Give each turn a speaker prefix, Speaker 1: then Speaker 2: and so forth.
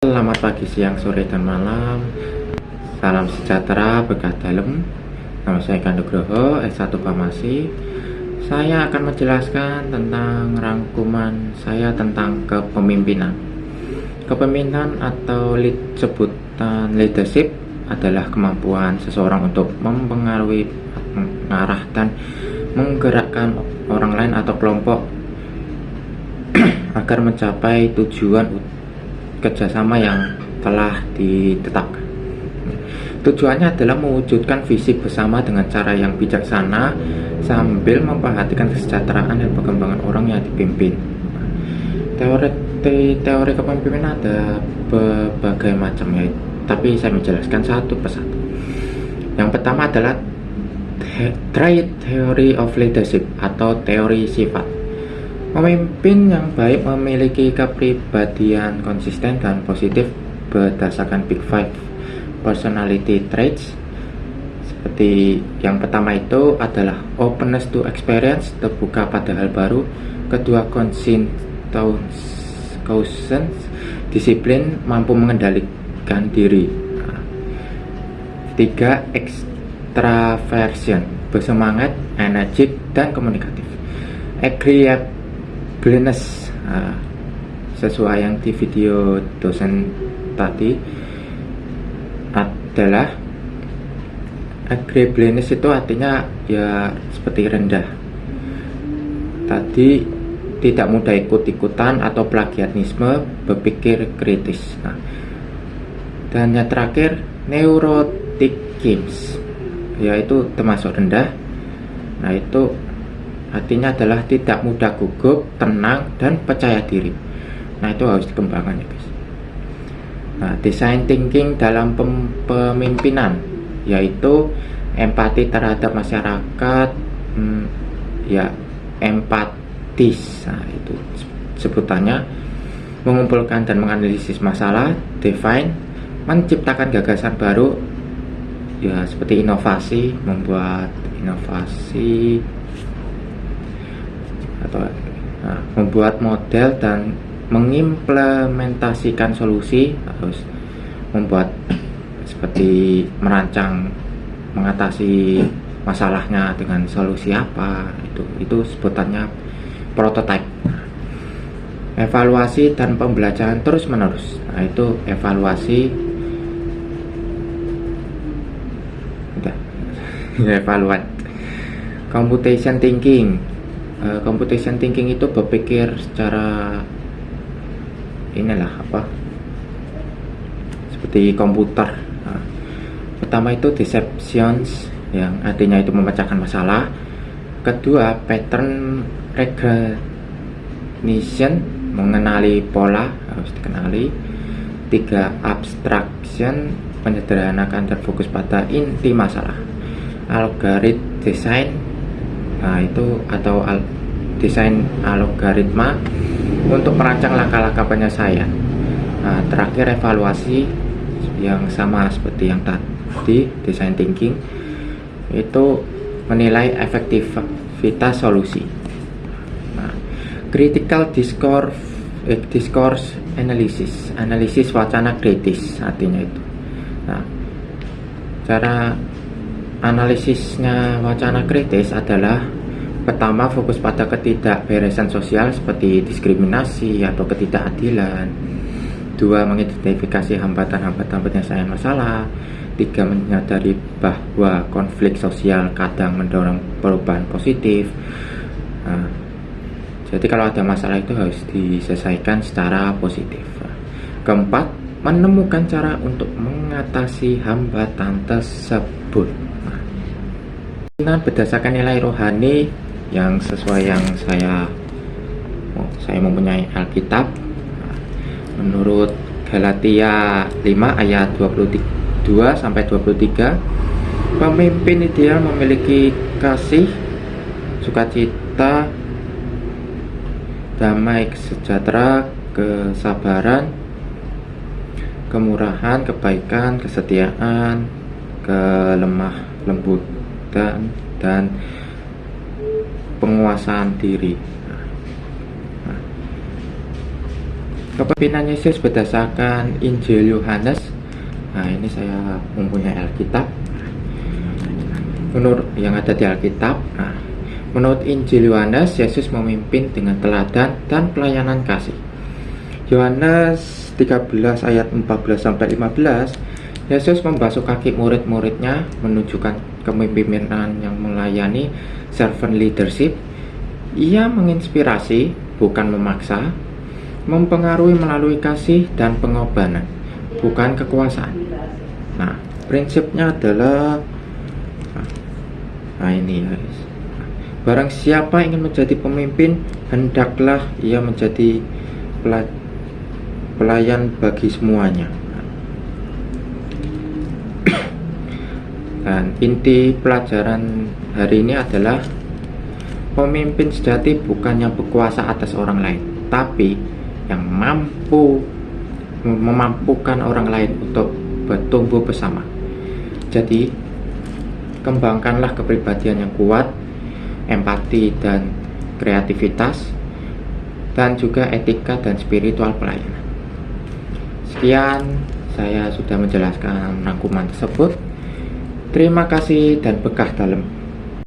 Speaker 1: Selamat pagi, siang, sore, dan malam. Salam sejahtera berkah dalem. Nama saya Kando Groho, S1 Farmasi. Saya akan menjelaskan tentang rangkuman saya tentang kepemimpinan. Kepemimpinan atau sebutan leadership adalah kemampuan seseorang untuk mempengaruhi, mengarah, dan menggerakkan orang lain atau kelompok agar mencapai tujuan kerjasama yang telah ditetapkan. Tujuannya adalah mewujudkan visi bersama dengan cara yang bijaksana sambil memperhatikan kesejahteraan dan perkembangan orang yang dipimpin. Teori kepemimpinan ada berbagai macam ya, tapi saya menjelaskan satu persatu. Yang pertama adalah trait theory of leadership atau teori sifat. Pemimpin yang baik memiliki kepribadian konsisten dan positif berdasarkan Big Five personality traits. Seperti yang pertama itu adalah openness to experience, terbuka pada hal baru. Kedua, conscientious, disiplin, mampu mengendalikan diri. Tiga, extraversion, bersemangat, energik, dan komunikatif. Agreeableness, sesuai yang di video dosen tadi, adalah agreeableness itu artinya ya seperti rendah tadi, tidak mudah ikut-ikutan atau plagiarisme, berpikir kritis. Dan yang terakhir, neurotic games, yaitu termasuk rendah. Itu artinya adalah tidak mudah gugup, tenang, dan percaya diri. Itu harus dikembangkan ya guys. Design thinking dalam pemimpinan, yaitu empati terhadap masyarakat, empatis. Itu sebutannya. Mengumpulkan dan menganalisis masalah. Define, menciptakan gagasan baru, ya seperti inovasi, membuat inovasi atau membuat model dan mengimplementasikan solusi. Harus membuat seperti merancang, mengatasi masalahnya dengan solusi apa, itu sebutannya prototype. Evaluasi dan pembelajaran terus menerus, itu evaluasi. Evaluat. Computation thinking. Computation thinking itu berpikir secara seperti komputer. Pertama itu deceptions, yang artinya itu memecahkan masalah. Kedua, pattern recognition, mengenali pola, harus dikenali. Tiga, abstraction, menyederhanakan dan fokus pada inti masalah. Algorithm design, itu atau desain algoritma untuk merancang langkah-langkah penyelesaian. Terakhir, evaluasi, yang sama seperti yang tadi, design thinking, itu menilai efektivitas solusi. Critical discourse analysis, analisis wacana kritis artinya itu. Cara analisisnya wacana kritis adalah: pertama, fokus pada ketidakberesan sosial seperti diskriminasi atau ketidakadilan. Dua, mengidentifikasi hambatan-hambatan penyelesaian masalah. Tiga, menyadari bahwa konflik sosial kadang mendorong perubahan positif. Jadi kalau ada masalah itu harus diselesaikan secara positif. Keempat, menemukan cara untuk mengatasi hambatan tersebut. Berdasarkan nilai rohani yang sesuai yang saya mempunyai Alkitab. Menurut Galatia 5 ayat 22 sampai 23, pemimpin ideal memiliki kasih, sukacita, damai sejahtera, kesabaran, kemurahan, kebaikan, kesetiaan, kelemah lembutan, dan penguasaan diri. Kepemimpinan Yesus berdasarkan Injil Yohanes. Nah, ini saya mempunyai Alkitab. Menurut yang ada di Alkitab, menurut Injil Yohanes, Yesus memimpin dengan teladan dan pelayanan kasih. Yohanes 13 ayat 14-15, Yesus membasuh kaki murid-muridnya, menunjukkan kepemimpinan yang melayani, servant leadership. Ia menginspirasi, bukan memaksa, mempengaruhi melalui kasih dan pengorbanan, bukan kekuasaan. Nah, prinsipnya adalah ini guys. Barang siapa ingin menjadi pemimpin, hendaklah ia menjadi pelayan bagi semuanya. Dan inti pelajaran hari ini adalah pemimpin sejati bukan yang berkuasa atas orang lain, tapi yang memampukan orang lain untuk bertumbuh bersama. Jadi, kembangkanlah kepribadian yang kuat, empati dan kreativitas, dan juga etika dan spiritual pelayanan. Sekian, saya sudah menjelaskan rangkuman tersebut. Terima kasih dan berkah dalam.